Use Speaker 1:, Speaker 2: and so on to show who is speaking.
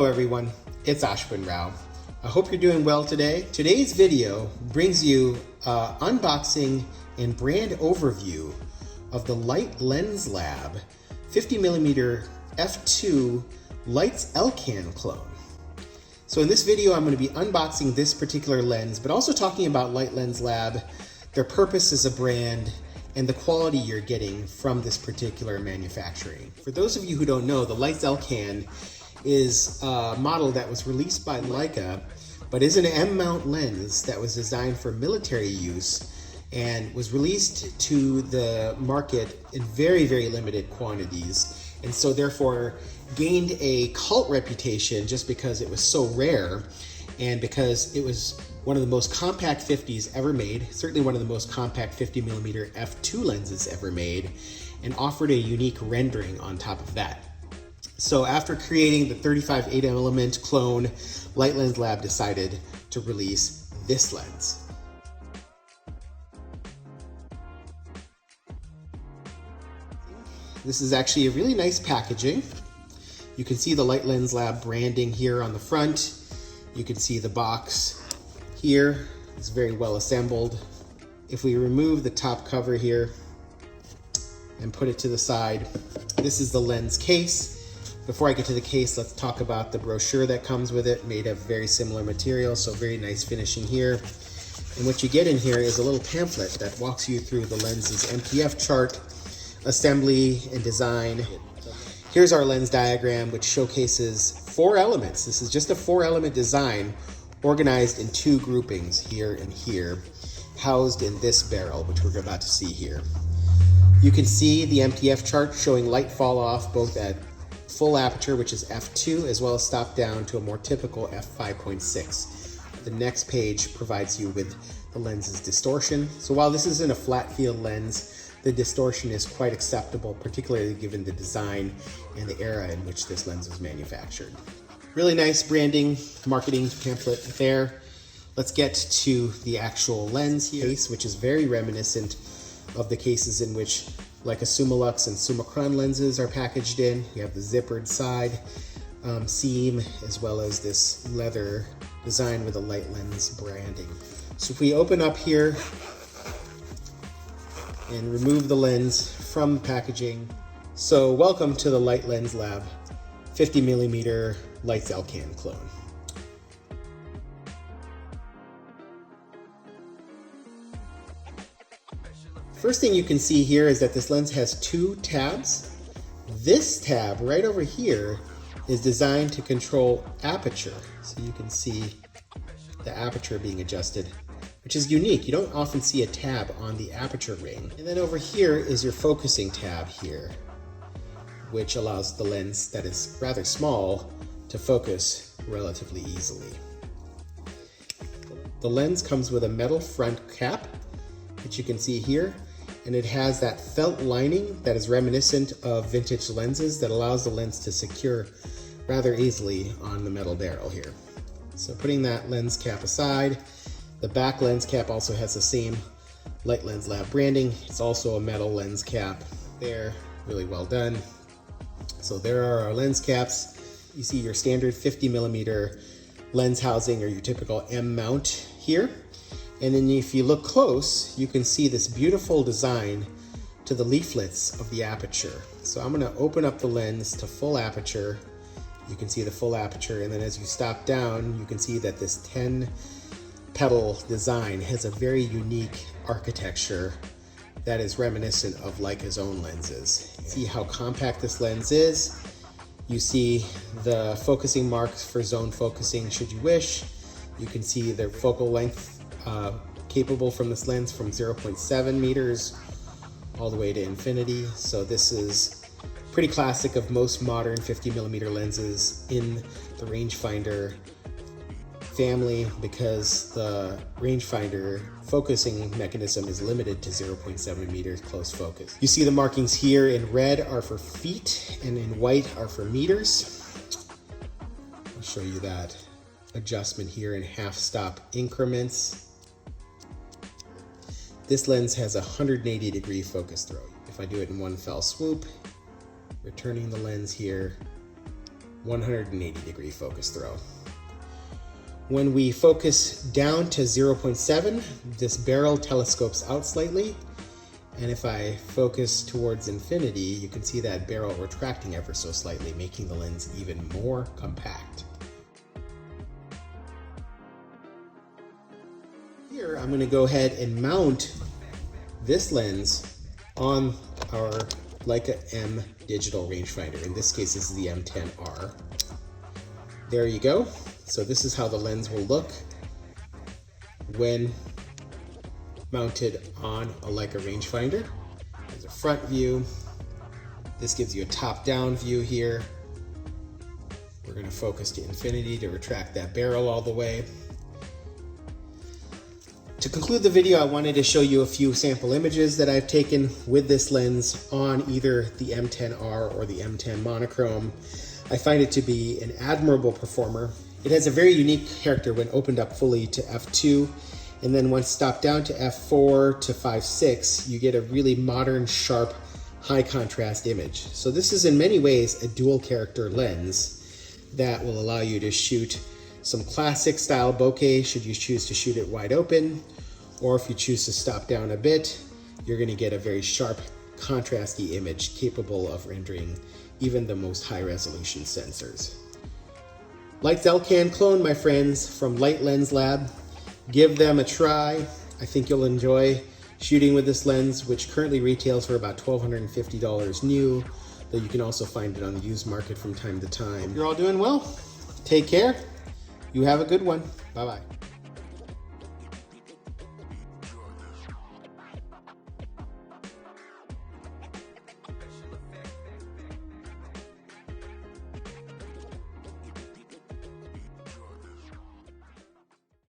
Speaker 1: everyone, it's Ashwin Rao. I hope you're doing well today. Today's video brings you unboxing and brand overview of the Leica Lens Lab 50mm f2 Leica Elcan Clone. So in this video, I'm going to be unboxing this particular lens, but also talking about Leica Lens Lab, their purpose as a brand, and the quality you're getting from this particular manufacturing. For those of you who don't know, the Leica Elcan is a model that was released by Leica, but is an M mount lens that was designed for military use and was released to the market in very, very limited quantities, and so therefore gained a cult reputation just because it was so rare and because it was one of the most compact 50s ever made, certainly one of the most compact 50mm f2 lenses ever made, and offered a unique rendering on top of that. So after creating the 35 8-element clone, Leica Lens Lab decided to release this lens. This is actually a really nice packaging. You can see the Leica Lens Lab branding here on the front. You can see the box here. It's very well assembled. If we remove the top cover here and put it to the side, this is the lens case. Before I get to the case, let's talk about the brochure that comes with it, made of very similar material, so very nice finishing here. And what you get in here is a little pamphlet that walks you through the lens's MTF chart, assembly, and design. Here's our lens diagram, which showcases 4 elements. This is just a 4-element design organized in 2 groupings, here and here, housed in this barrel, which we're about to see here. You can see the MTF chart showing light fall off both at full aperture, which is f2, as well as stop down to a more typical f5.6. The next page provides you with the lens's distortion. So while this isn't a flat field lens, the distortion is quite acceptable, particularly given the design and the era in which this lens was manufactured. Really nice branding, marketing pamphlet there. Let's get to the actual lens case, which is very reminiscent of the cases in which Leica Summilux and Summicron lenses are packaged in. You have the zippered side seam, as well as this leather design with a Leica Lens branding. So if we open up here and remove the lens from the packaging. So welcome to the Leica Lens Lab 50mm Leica Elcan Clone. First thing you can see here is that this lens has 2 tabs. This tab right over here is designed to control aperture. So you can see the aperture being adjusted, which is unique. You don't often see a tab on the aperture ring. And then over here is your focusing tab here, which allows the lens that is rather small to focus relatively easily. The lens comes with a metal front cap, which you can see here, and it has that felt lining that is reminiscent of vintage lenses that allows the lens to secure rather easily on the metal barrel here. So putting that lens cap aside, the back lens cap also has the same Leica Lens Lab branding. It's also a metal lens cap there, really well done. So there are our lens caps. You see your standard 50mm lens housing or your typical M mount here. And then if you look close, you can see this beautiful design to the leaflets of the aperture. So I'm gonna open up the lens to full aperture. You can see the full aperture, and then as you stop down, you can see that this 10 petal design has a very unique architecture that is reminiscent of Leica's own lenses. See how compact this lens is. You see the focusing marks for zone focusing should you wish. You can see the focal length capable from this lens from 0.7 meters all the way to infinity. So this is pretty classic of most modern 50mm lenses in the rangefinder family, because the rangefinder focusing mechanism is limited to 0.7 meters close focus. You see the markings here in red are for feet and in white are for meters. I'll show you that adjustment here in half-stop increments. This lens has a 180-degree focus throw. If I do it in one fell swoop, returning the lens here, 180 degree focus throw. When we focus down to 0.7, this barrel telescopes out slightly. And if I focus towards infinity, you can see that barrel retracting ever so slightly, making the lens even more compact. Here, I'm going to go ahead and mount this lens on our Leica M digital rangefinder. In this case, this is the M10R. There you go. So this is how the lens will look when mounted on a Leica rangefinder. There's a front view. This gives you a top-down view here. We're going to focus to infinity to retract that barrel all the way. To conclude the video, I wanted to show you a few sample images that I've taken with this lens on either the M10R or the M10 monochrome. I find it to be an admirable performer. It has a very unique character when opened up fully to f2, and then once stopped down to f4 to 5.6, you get a really modern, sharp, high contrast image. So this is in many ways a dual character lens that will allow you to shoot some classic style bokeh should you choose to shoot it wide open, or if you choose to stop down a bit, you're going to get a very sharp, contrasty image capable of rendering even the most high resolution sensors. Leica Elcan Clone, my friends, from Light Lens Lab. Give them a try. I think you'll enjoy shooting with this lens, which currently retails for about $1,250 new, though you can also find it on the used market from time to time. You're all doing well. Take care. You have a good one. Bye-bye.